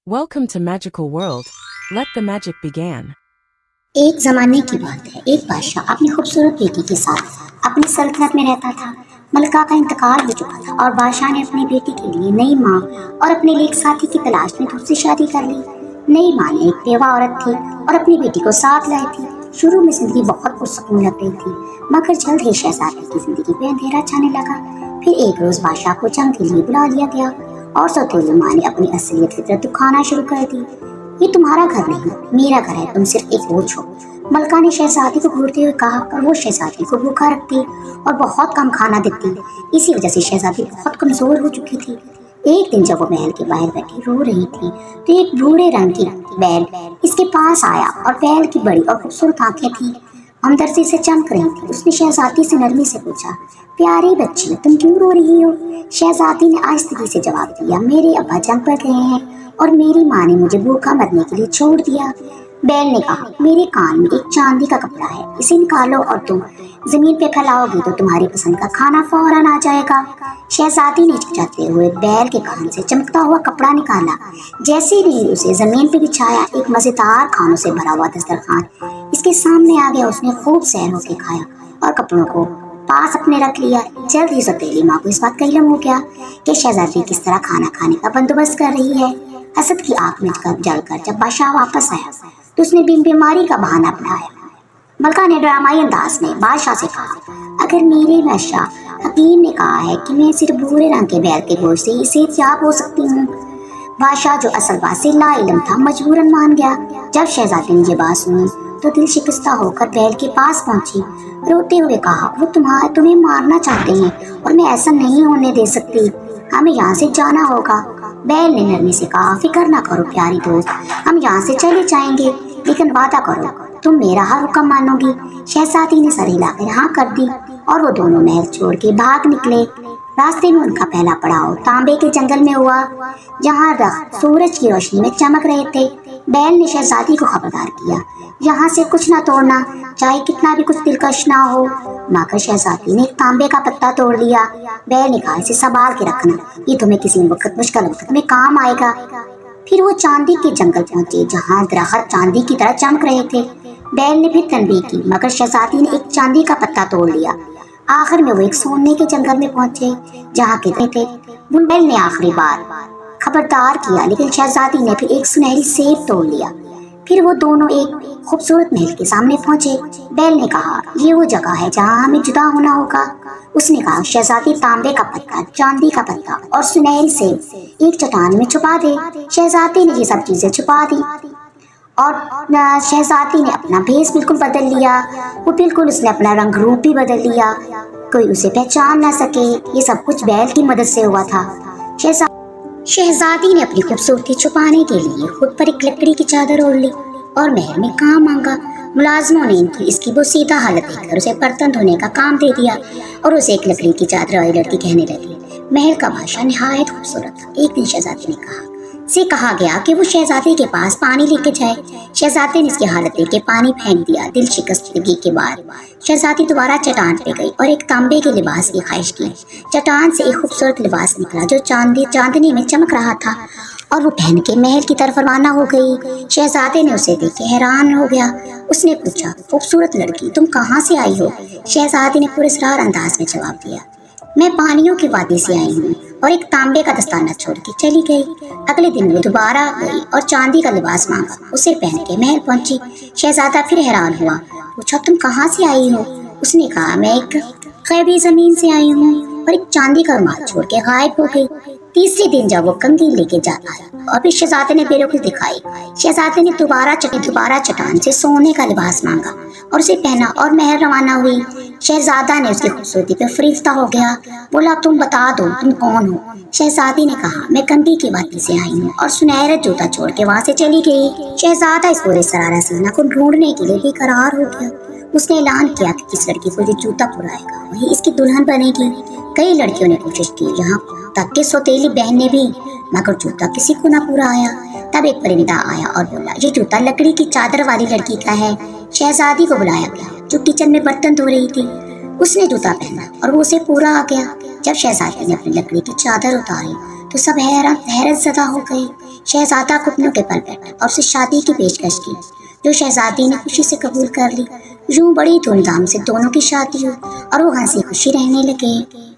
Welcome to Magical World. Let the magic begin. एक जमाने की बात है। एक बादशाह अपनी खूबसूरत बेटी के साथ अपनी सल्तनत में रहता था। मलका का इंतकाल हो चुका था और बादशाह ने अपनी बेटी के लिए नई माँ और अपने लिए एक साथी की तलाश में दूसरी शादी कर ली। नई माँ ने एक बेवा औरत थी और अपनी बेटी को साथ लाई थी। शुरू में जिंदगी बहुत पुरसकून लग रही थी, मगर जल्द ही शहजादे की जिंदगी पे अंधेरा छाने लगा। फिर एक रोज बादशाह को जंग के लिए बुला लिया गया और सौतेली माँ ने अपनी असलियत फितरत दिखाना शुरू कर दी। ये तुम्हारा घर नहीं, मेरा घर है, तुम सिर्फ एक बोझ हो। मलका ने शहजादी को घूरते हुए कहा, और वो शहजादी को भूखा रखती और बहुत कम खाना देती। इसी वजह से शहजादी बहुत कमजोर हो चुकी थी। एक दिन जब वो महल के बाहर बैठी रो रही थी तो एक भूरे रंग की बैल इसके पास आया और बैल की बड़ी और खूबसूरत आंखें थी, हमदर्दी से चमक रही थी। उसने शहजादी से नरमी से पूछा, प्यारी बच्ची, तुम क्यों रो रही हो? शहजादी ने आहिस्तगी से जवाब दिया, मेरे अब्बा जंग पर गए हैं और मेरी माँ ने मुझे भूखा मरने के लिए छोड़ दिया। बैल ने कहा, मेरे कान में एक चांदी का कपड़ा है, इसे निकालो और तुम जमीन पे फैलाओगे तो तुम्हारी पसंद का खाना फौरन आ जाएगा। शहजादी ने हिचकिचाते हुए बैल के कान से चमकता हुआ कपड़ा निकाला। जैसे ही उसे जमीन पे बिछाया, एक मजेदार खानों से भरा हुआ दस्तरखान इसके सामने आ गया। उसने खूब सैर होके खाया और कपड़ों को पास अपने रख लिया। जल्द ही सौतेली माँ को इस बात का इल्म हो गया कि शहजादी किस तरह खाना खाने का बंदोबस्त कर रही है। हसद की आग में जलकर जब बादशाह वापस आया तो उसने बीमारी का बहाना अपनाया। मलका ने ड्रामाई अंदाज में बादशाह से कहा, अगर मेरे बादशाह, हकीम ने कहा है कि मैं सिर्फ भूरे रंग के बैल के गोश्त से ही सेहतयाब हो सकती हूँ। बादशाह जो असल बात से लाइल्म था, मजबूरन मान गया। जब शहजादी ने ये बात सुनी तो दिल शिकस्ता होकर बैल के पास पहुंची। रोते हुए कहा, वो तुम्हें मारना चाहते हैं और मैं ऐसा नहीं होने दे सकती, हमें यहाँ से जाना होगा। बैल ने नरमी से कहा, फिक्र ना करो प्यारी दोस्त, हम यहाँ से चले जाएंगे, लेकिन वादा करो तुम मेरा हर हुक्म मानोगी। शहजादी ने सर हिलाकर हाँ कर दी और वो दोनों महल छोड़ के भाग निकले। रास्ते में उनका पहला पड़ाव तांबे के जंगल में हुआ, जहाँ दरख्त सूरज की रोशनी में चमक रहे थे। बैल ने शहजादी को खबरदार किया, यहाँ से कुछ ना तोड़ना, चाहे कितना भी कुछ दिलकश ना हो। मगर शहजादी ने एक तांबे का पत्ता तोड़ लिया। बैल ने कहा, इसे संभाल के रखना, ये तुम्हें किसी मुश्किल वक्त में काम आएगा। फिर वो चांदी के जंगल पहुंचे, जहाँ दरख्त चांदी की तरह चमक रहे थे। बैल ने फिर तनबीह की, मगर शहजादी ने एक चांदी का पत्ता तोड़ लिया। आखिर में वो एक सोने के जंगल में पहुंचे, जहाँ कहते थे। बैल ने आखिरी बार खबरदार किया, लेकिन शहजादी ने फिर एक सुनहरी सेब तोड़ लिया। फिर वो दोनों एक खूबसूरत महल के सामने पहुंचे। बैल ने कहा, ये वो जगह है जहाँ हमें जुदा होना होगा। उसने कहा, शहजादी तांबे का पत्ता, चांदी का पत्ता और सुनहरी सेब एक चट्टान में छुपा दे। शहजादी ने ये सब चीजें छुपा दी और शहजादी ने अपना भेष बिल्कुल बदल लिया। उसने अपना रंग रूप भी बदल लिया, कोई उसे पहचान ना सके। ये सब कुछ बैल की मदद से हुआ था। शहजादी ने अपनी खूबसूरती छुपाने के लिए खुद पर एक लकड़ी की चादर ओढ़ ली और महल में काम मांगा। मुलाजमों ने इसकी बोसीदा हालत देखकर उसे बर्तन धोने का काम दे दिया और उसे एक लकड़ी की चादर वाली लड़की कहने लगी। महल का बादशाह निहायत खूबसूरत था। एक दिन शहजादी ने कहा गया कि वो शहजादी के पास पानी लेके जाए। शहजादी ने इसकी हालत देख के पानी फेंक दिया। दिल शिकस्तगी के बाद शहजादी दोबारा चट्टान पे गई और एक तांबे के लिबास की ख्वाहिश की। चट्टान से एक खूबसूरत लिबास निकला जो चांदनी में चमक रहा था और वो पहन के महल की तरफ रवाना हो गई। शहजादे ने उसे देख के हैरान हो गया। उसने पूछा, खूबसूरत लड़की, तुम कहाँ से आई हो? शहजादी ने पुरस्कार अंदाज में जवाब दिया, मैं पानियों की वादी से आई हूँ, और एक तांबे का दस्ताना छोड़ के चली गई। अगले दिन वो दोबारा गई और चांदी का लिबास मांगा। उसे पहन के महल पहुंची। शहजादा फिर हैरान हुआ, पूछा, तुम कहाँ से आई हो? उसने कहा, मैं एक गैबी जमीन से आई हूँ, और एक चांदी का रुमाल छोड़ के गायब हो गई। तीसरे दिन जब वो कंघी लेके जाता है और फिर शहजादे ने बेरुखी दिखाई। शहजादे ने दोबारा चट्टान से सोने का लिबास मांगा और उसे पहना और महल रवाना हुई। शहजादा ने उसकी खूबसूरती पे फरिश्ता हो गया। बोला, तुम बता दो तुम कौन हो? शहजादी ने कहा, मैं कंघी की वादी से आई हूँ और सुनहरा जूता छोड़ के वहाँ से चली गई। शहजादा इस पूरे सरारा सीना को ढूंढने के लिए बेकरार हो गया। उसने ऐलान किया कि किस लड़की को ये जूता पुराएगा वही इसकी दुल्हन बनेगी। कई लड़कियों ने कोशिश की, यहाँ तक कि सौतेली बहन ने भी, मगर जूता किसी को ना पूरा आया। तब एक परिंदा आया और बोला, ये जूता लकड़ी की चादर वाली लड़की का है। शहजादी को बुलाया गया जो किचन में बर्तन धो रही थी। उसने जूता पहना और वो उसे पूरा आ गया। जब शहजादी ने अपनी लकड़ी की चादर उतारी तो सब हैरत ज़दा हो गए। شہزادہ گھٹنوں کے بل بیٹھا اور اسے شادی کی پیشکش کی، جو شہزادی نے خوشی سے قبول کر لی۔ یوں بڑی دھوم دھام سے دونوں کی شادی ہوئی اور وہ ہنسی خوشی رہنے لگے۔